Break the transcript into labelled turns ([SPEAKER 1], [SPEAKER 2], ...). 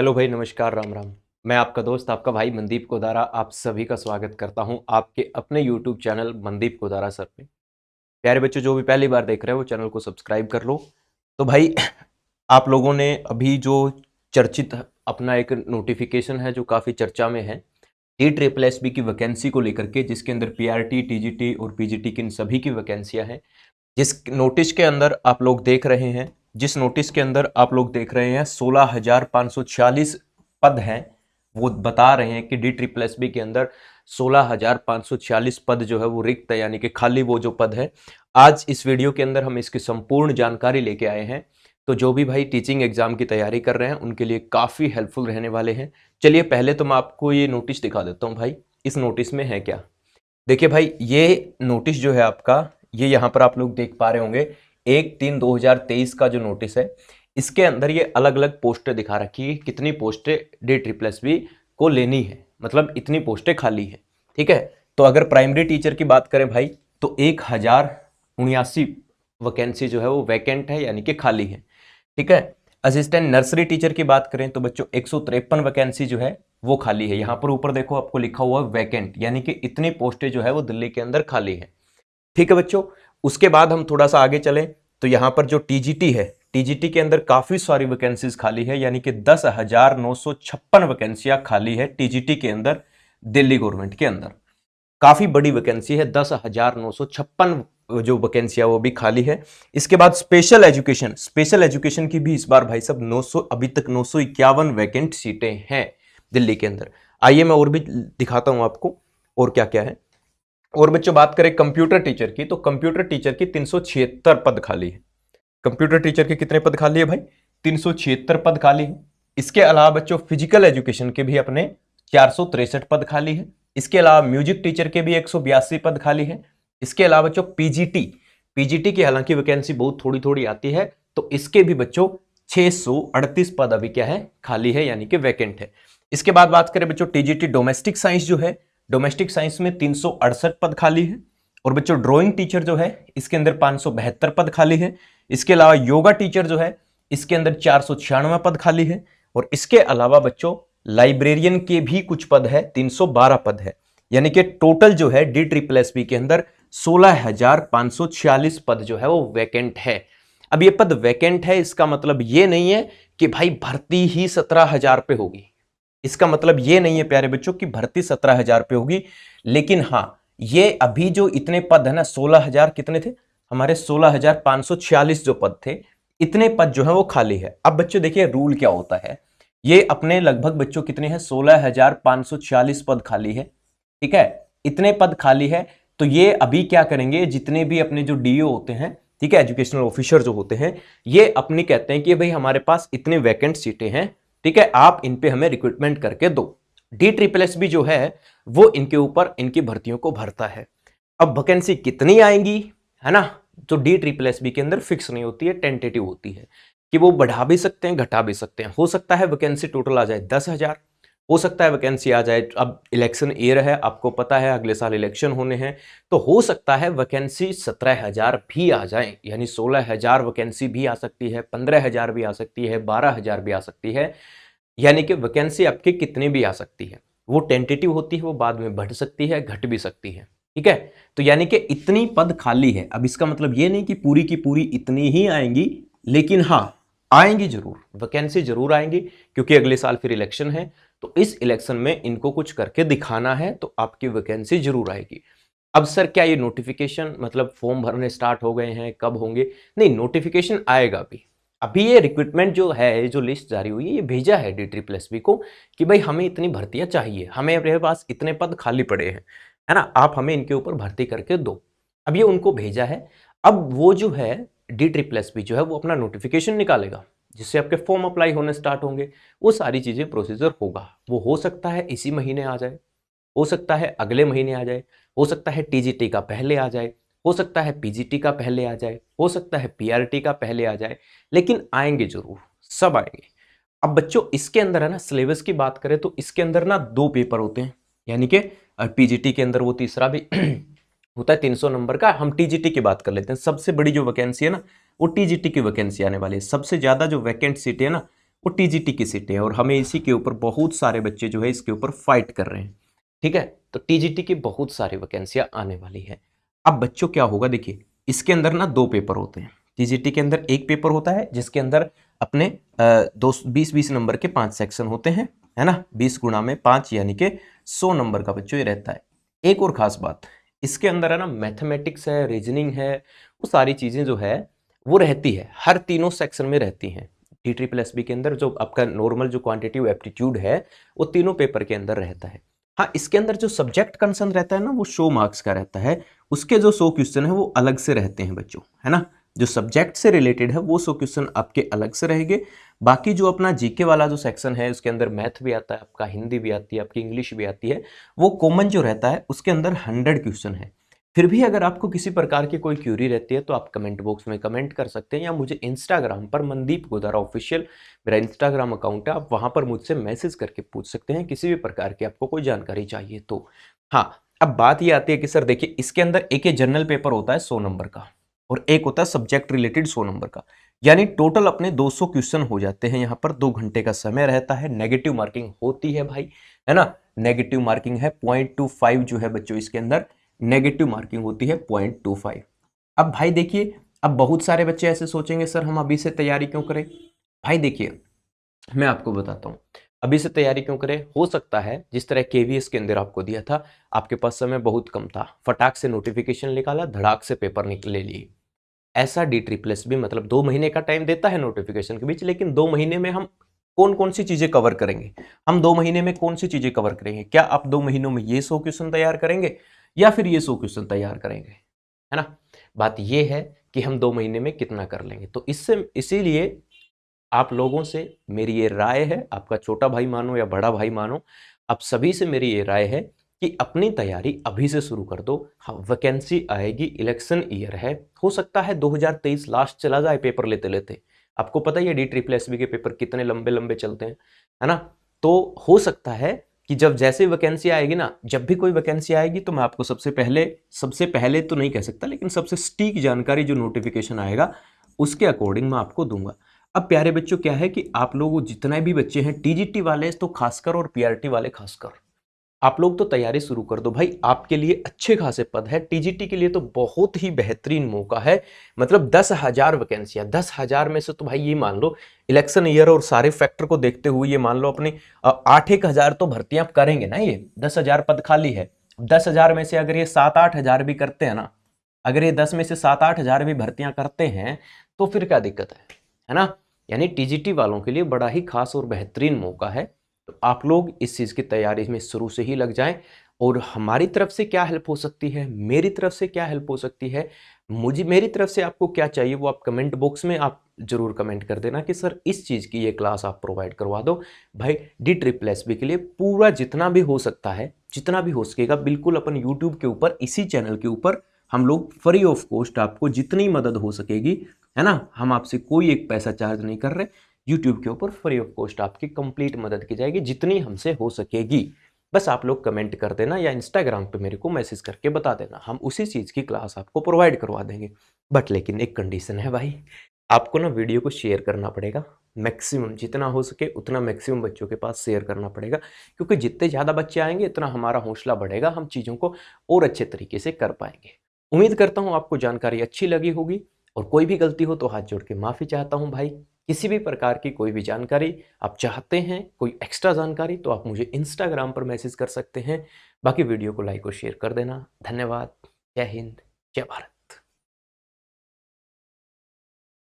[SPEAKER 1] Hello भाई, नमस्कार, राम राम। मैं आपका दोस्त, आपका भाई मनदीप कोदारा आप सभी का स्वागत करता हूं आपके अपने YouTube channel Mandeep Kodara sir पे। प्यारे बच्चों, जो भी पहली बार देख रहे हो वो चैनल को सब्सक्राइब कर लो। तो भाई आप लोगों ने अभी जो चर्चित अपना एक नोटिफिकेशन है जो काफ़ी चर्चा में है, TSSB की वैकेंसी को लेकर के, जिसके अंदर PRT, TGT और PGT की इन सभी की वैकेंसियां हैं। जिस नोटिस के अंदर आप लोग देख रहे हैं 16,546 पद हैं। वो बता रहे हैं कि DSSB के अंदर 16,546 पद जो है वो रिक्त है, यानी कि खाली वो जो पद है। आज इस वीडियो के अंदर हम इसकी संपूर्ण जानकारी लेके आए हैं, तो जो भी भाई टीचिंग एग्जाम की तैयारी कर रहे हैं उनके लिए काफ़ी हेल्पफुल रहने वाले हैं। चलिए पहले तो मैं आपको ये नोटिस दिखा देता हूँ भाई। इस नोटिस में है क्या, देखिए भाई, ये नोटिस जो है आपका, ये यहाँ पर आप लोग देख पा रहे होंगे 1/3/2023 का जो नोटिस है, इसके अंदर ये अलग अलग पोस्टें दिखा रखी है, कितनी पोस्टें DSSB को लेनी है, मतलब इतनी पोस्टें खाली है। ठीक है, तो अगर प्राइमरी टीचर की बात करें भाई तो 1079 वैकेंसी जो है वो वैकेंट है, यानी कि खाली है। ठीक है, असिस्टेंट नर्सरी टीचर की बात करें तो बच्चों 153 वैकेंसी जो है वो खाली है। यहां पर ऊपर देखो आपको लिखा हुआ है वैकेंट, यानी कि इतनी पोस्टें जो है वो दिल्ली के अंदर खाली है। ठीक है बच्चों, उसके बाद हम थोड़ा सा आगे चलें तो यहां पर जो TGT है, TGT के अंदर काफी सारी वैकेंसीज खाली है, यानी कि 10,956 वैकेंसियां खाली है TGT के अंदर। दिल्ली गवर्नमेंट के अंदर काफी बड़ी वैकेंसी है, 10,956 जो वैकेंसियां वो भी खाली है। इसके बाद स्पेशल एजुकेशन की भी इस बार भाई साहब 900, अभी तक 951 वैकेंट सीटें हैं दिल्ली के अंदर। आइए मैं और भी दिखाता हूं आपको और क्या क्या है। और बच्चों बात करें कंप्यूटर टीचर की, तो कंप्यूटर टीचर की 376 पद खाली है। कंप्यूटर टीचर के कितने पद खाली है भाई? 376 पद खाली है। इसके अलावा बच्चों फिजिकल एजुकेशन के भी अपने 463 पद खाली है। इसके अलावा म्यूजिक टीचर के भी 182 पद खाली है। इसके अलावा बच्चों पीजीटी की हालांकि वैकेंसी बहुत थोड़ी थोड़ी आती है, तो इसके भी बच्चों 638 पद अभी क्या है, खाली है, यानी कि वैकेंट है। इसके बाद बात करें बच्चों TGT डोमेस्टिक साइंस जो है, डोमेस्टिक साइंस में 368 पद खाली है। और बच्चों ड्राइंग टीचर जो है इसके अंदर 572 पद खाली है। इसके अलावा योगा टीचर जो है इसके अंदर 496 पद खाली है। और इसके अलावा बच्चों लाइब्रेरियन के भी कुछ पद है, 312 पद है, यानी कि टोटल जो है DSSB के अंदर 16,546 पद जो है वो वैकेंट है। अब ये पद वैकेंट है, इसका मतलब ये नहीं है कि भाई भर्ती ही 17,000 पे होगी। इसका मतलब ये नहीं है प्यारे बच्चों कि भर्ती 17,000 पे होगी, लेकिन हाँ, ये अभी जो इतने पद है ना, 16,000 कितने थे हमारे, 16,546 जो पद थे, इतने पद जो है वो खाली है। अब बच्चों देखिए रूल क्या होता है, ये अपने लगभग बच्चों कितने हैं, 16,546 पद खाली है। ठीक है, इतने पद खाली है, तो ये अभी क्या करेंगे, जितने भी अपने जो DO होते हैं, ठीक है, एजुकेशनल ऑफिसर जो होते हैं, ये अपनी कहते हैं कि भाई हमारे पास इतने वैकेंट सीटें हैं, ठीक है, आप इन पे हमें रिक्रूटमेंट करके दो। DSSB जो है वो इनके ऊपर इनकी भर्तियों को भरता है। अब वैकेंसी कितनी आएंगी, है ना, तो DSSB के अंदर फिक्स नहीं होती है, टेंटेटिव होती है कि वो बढ़ा भी सकते हैं, घटा भी सकते हैं। हो सकता है वैकेंसी टोटल आ जाए 10,000, हो सकता है वैकेंसी आ जाए, अब इलेक्शन ईयर है, आपको पता है अगले साल इलेक्शन होने हैं, तो हो सकता है वैकेंसी 17,000 भी आ जाए, यानी 16,000 वैकेंसी भी आ सकती है, 15,000 भी आ सकती है, 12,000 भी आ सकती है, यानी कि वैकेंसी आपकी कितनी भी आ सकती है। वो टेंटेटिव होती है, वो बाद में बढ़ सकती है, घट भी सकती है। ठीक है, तो यानी कि इतनी पद खाली है। अब इसका मतलब ये नहीं कि पूरी की पूरी इतनी ही आएंगी, लेकिन हाँ आएंगी जरूर, वैकेंसी जरूर आएंगी, क्योंकि अगले साल फिर इलेक्शन है, तो इस इलेक्शन में इनको कुछ करके दिखाना है, तो आपकी वैकेंसी जरूर आएगी। अब सर क्या ये नोटिफिकेशन मतलब फॉर्म भरने स्टार्ट हो गए हैं, कब होंगे? नहीं, नोटिफिकेशन आएगा भी। अभी ये रिक्रूटमेंट जो है, जो लिस्ट जारी हुई है, ये भेजा है DSSB को कि भाई हमें इतनी भर्तियां चाहिए, हमें अपने पास इतने पद खाली पड़े हैं, है ना, आप हमें इनके ऊपर भर्ती करके दो। अब ये उनको भेजा है। अब वो जो है DSSB जो है वो अपना नोटिफिकेशन निकालेगा, जिससे आपके फॉर्म अप्लाई होने स्टार्ट होंगे। वो सारी चीजें प्रोसीजर होगा, वो हो सकता है इसी महीने आ जाए, हो सकता है अगले महीने आ जाए, हो सकता है TGT का पहले आ जाए, हो सकता है PGT का पहले आ जाए, हो सकता है PRT का पहले आ जाए, लेकिन आएंगे जरूर, सब आएंगे। अब बच्चों इसके अंदर है ना, सिलेबस की बात करें तो इसके अंदर ना 2 पेपर होते हैं, यानी कि PGT के अंदर वो तीसरा भी होता है 300 नंबर का। हम TGT की बात कर लेते हैं। सबसे बड़ी जो वैकेंसी है ना, वो TGT की वैकेंसी आने वाली है। सबसे ज्यादा जो वैकेंट सीट है ना, वो टीजीटी की सीटें हैं और हमें इसी के ऊपर बहुत सारे बच्चे जो है इसके ऊपर फाइट कर रहे हैं। ठीक है, तो टीजीटी की बहुत सारी वैकेंसियां आने वाली है। अब बच्चों क्या होगा, देखिए इसके अंदर ना 2 पेपर होते हैं। टीजीटी के अंदर एक पेपर होता है जिसके अंदर अपने 20-20 नंबर के 5 सेक्शन होते हैं, है ना, 20 गुणा में 5 यानी कि 100 नंबर का बच्चों ये रहता है। एक और खास बात, इसके अंदर है ना मैथमेटिक्स है, रीजनिंग है, वो सारी चीजें जो है वो रहती है, हर तीनों सेक्शन में रहती हैं। TSSB के अंदर जो आपका नॉर्मल जो क्वांटिटेटिव एप्टीट्यूड है वो तीनों पेपर के अंदर रहता है। हाँ, इसके अंदर जो सब्जेक्ट कंसर्न रहता है ना वो 100 मार्क्स का रहता है, उसके जो 100 क्वेश्चन है वो अलग से रहते हैं बच्चों, है ना। जो सब्जेक्ट से रिलेटेड है वो 100 क्वेश्चन आपके अलग से रहेंगे। बाकी जो अपना जीके वाला जो सेक्शन है उसके अंदर मैथ भी आता है, आपका हिंदी भी आती है, आपकी इंग्लिश भी आती है, वो कॉमन जो रहता है उसके अंदर 100 क्वेश्चन है। फिर भी अगर आपको किसी प्रकार की कोई क्यूरी रहती है तो आप कमेंट बॉक्स में कमेंट कर सकते हैं, या मुझे इंस्टाग्राम पर मनदीप गोदारा ऑफिशियल मेरा इंस्टाग्राम अकाउंट है, आप वहां पर मुझसे मैसेज करके पूछ सकते हैं किसी भी प्रकार की आपको कोई जानकारी चाहिए तो। हाँ, अब बात ये आती है कि सर देखिए इसके अंदर एक जनरल पेपर होता है 100 नंबर का और एक होता है सब्जेक्ट रिलेटेड 100 नंबर का, यानी टोटल अपने 200 क्वेश्चन हो जाते हैं। यहाँ पर 2 घंटे का समय रहता है, नेगेटिव मार्किंग होती है भाई, है ना, नेगेटिव मार्किंग है 0.25 जो है बच्चों इसके अंदर नेगेटिव मार्किंग होती है 0.25। अब भाई देखिए, अब बहुत सारे बच्चे ऐसे सोचेंगे सर हम अभी से तैयारी क्यों करें। भाई देखिए मैं आपको बताता हूँ अभी से तैयारी क्यों करें। हो सकता है जिस तरह केवीएस के अंदर आपको दिया था, आपके पास समय बहुत कम था, फटाक से नोटिफिकेशन निकाला, धड़ाक से पेपर ले लिए। ऐसा DSSB मतलब 2 महीने का टाइम देता है नोटिफिकेशन के बीच, लेकिन 2 महीने में हम कौन कौन सी चीजें कवर करेंगे, हम 2 महीने में कौन सी चीजें कवर करेंगे। क्या आप 2 महीनों में ये 100 क्वेश्चन तैयार करेंगे या फिर ये 100 क्वेश्चन तैयार करेंगे, है ना। बात ये है कि हम 2 महीने में कितना कर लेंगे। तो इससे इसीलिए आप लोगों से मेरी ये राय है, आपका छोटा भाई मानो या बड़ा भाई मानो, आप सभी से मेरी ये राय है कि अपनी तैयारी अभी से शुरू कर दो। हाँ, वैकेंसी आएगी, इलेक्शन ईयर है, हो सकता है 2023 लास्ट चला जाए पेपर लेते लेते। आपको पता ही है DSSB के पेपर कितने लंबे लंबे चलते हैं, है ना। तो हो सकता है कि जब जैसे वैकेंसी आएगी ना, जब भी कोई वैकेंसी आएगी तो मैं आपको सबसे पहले तो नहीं कह सकता, लेकिन सबसे सटीक जानकारी जो नोटिफिकेशन आएगा उसके अकॉर्डिंग मैं आपको दूंगा। अब प्यारे बच्चों क्या है कि आप लोग जितने भी बच्चे हैं TGT वाले तो खासकर और PRT वाले खासकर, आप लोग तो तैयारी शुरू कर दो भाई। आपके लिए अच्छे खासे पद है, TGT के लिए तो बहुत ही बेहतरीन मौका है। मतलब 10,000 वैकेंसियां, 10,000 में से तो भाई ये मान लो इलेक्शन ईयर और सारे फैक्टर को देखते हुए ये मान लो अपने 8-1 हजार तो भर्तियां करेंगे ना। ये 10,000 पद खाली है, 10,000 में से अगर ये 7-8 हजार भी करते हैं ना, अगर ये 10 में से 7-8 हजार भी भर्तियां करते हैं तो फिर क्या दिक्कत है ना। यानी TGT वालों के लिए बड़ा ही खास और बेहतरीन मौका है। तो आप लोग इस चीज़ की तैयारी में शुरू से ही लग जाएं। और हमारी तरफ से क्या हेल्प हो सकती है, मेरी तरफ से क्या हेल्प हो सकती है, मेरी तरफ से आपको क्या चाहिए वो आप कमेंट बॉक्स में आप जरूर कमेंट कर देना कि सर इस चीज़ की ये क्लास आप प्रोवाइड करवा दो। भाई DSSB के लिए पूरा जितना भी हो सकता है, जितना भी हो सकेगा, बिल्कुल अपन यूट्यूब के ऊपर इसी चैनल के ऊपर हम लोग फ्री ऑफ कॉस्ट आपको जितनी मदद हो सकेगी, है ना, हम आपसे कोई एक पैसा चार्ज नहीं कर रहे, यूट्यूब के ऊपर फ्री ऑफ कॉस्ट आपकी कंप्लीट मदद की जाएगी जितनी हमसे हो सकेगी। बस आप लोग कमेंट कर देना या इंस्टाग्राम पे मेरे को मैसेज करके बता देना, हम उसी चीज़ की क्लास आपको प्रोवाइड करवा देंगे। बट लेकिन एक कंडीशन है भाई, आपको ना वीडियो को शेयर करना पड़ेगा, मैक्सिमम जितना हो सके उतना मैक्सिमम बच्चों के पास शेयर करना पड़ेगा, क्योंकि जितने ज़्यादा बच्चे आएंगे इतना हमारा हौसला बढ़ेगा, हम चीज़ों को और अच्छे तरीके से कर पाएंगे। उम्मीद करता हूँ आपको जानकारी अच्छी लगी होगी, और कोई भी गलती हो तो हाथ जोड़ के माफ़ी चाहता हूँ भाई। किसी भी प्रकार की कोई भी जानकारी आप चाहते हैं, कोई एक्स्ट्रा जानकारी, तो आप मुझे इंस्टाग्राम पर मैसेज कर सकते हैं। बाकी वीडियो को लाइक और शेयर कर देना। धन्यवाद। जय हिंद, जय भारत।